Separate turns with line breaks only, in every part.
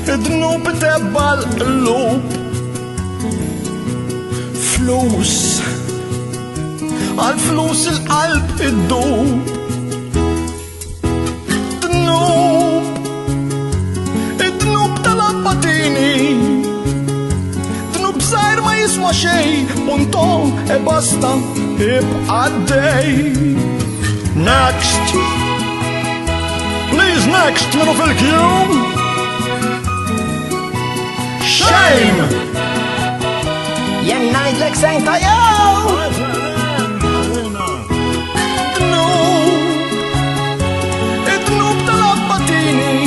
ذنوب تبع القلوب فلوس عالفلوس القلب تدوب ذنوب تلبطيني ذنوب صاير ما يسوى شي بونتون e basta ابعدي Next Please next منو في الكيوم Shame
Jemnajdlek sejta jow
ذنوب تلبطيني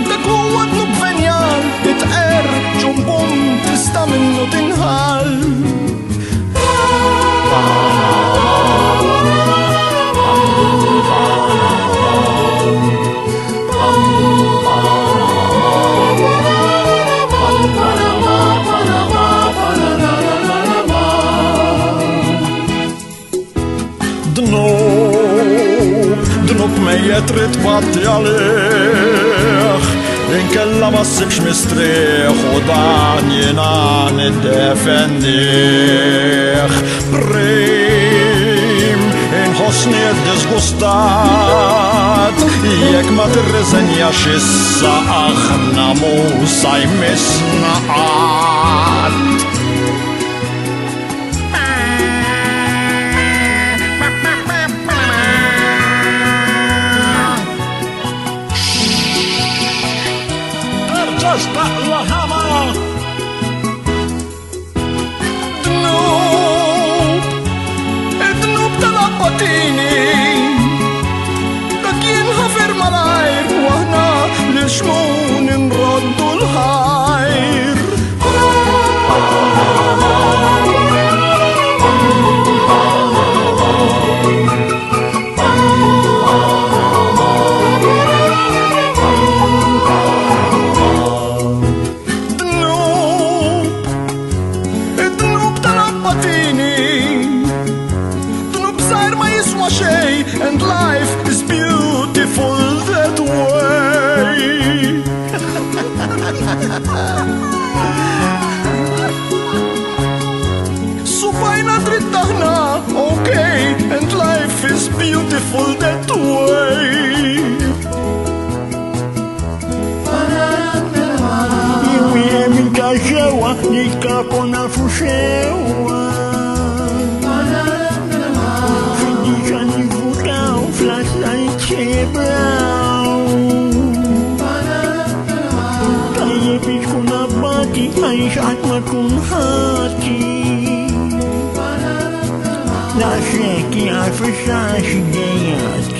dak huwa dnub venjar jitqer ġumbum tista' minnu tinħal ذنوب mejjet trid tbatti għalih inkella ma ssibx mistrieħ u dan jiena niddefendih Prim inħossni ddisgustat jekk ma tirriżenjax issa aħna Musa jmissna qatt ذنوب تلبطيني dak jinħafir malajr waħna li xmun nroddu l-ħajr And life is beautiful that way Subajna drittaħna, okay And life is beautiful that way Iwie minka xewa, nikapona fu xewa طيب تكون أباكي عايش عتما تكون هاتي لا شاكي عارف الساعة شجيات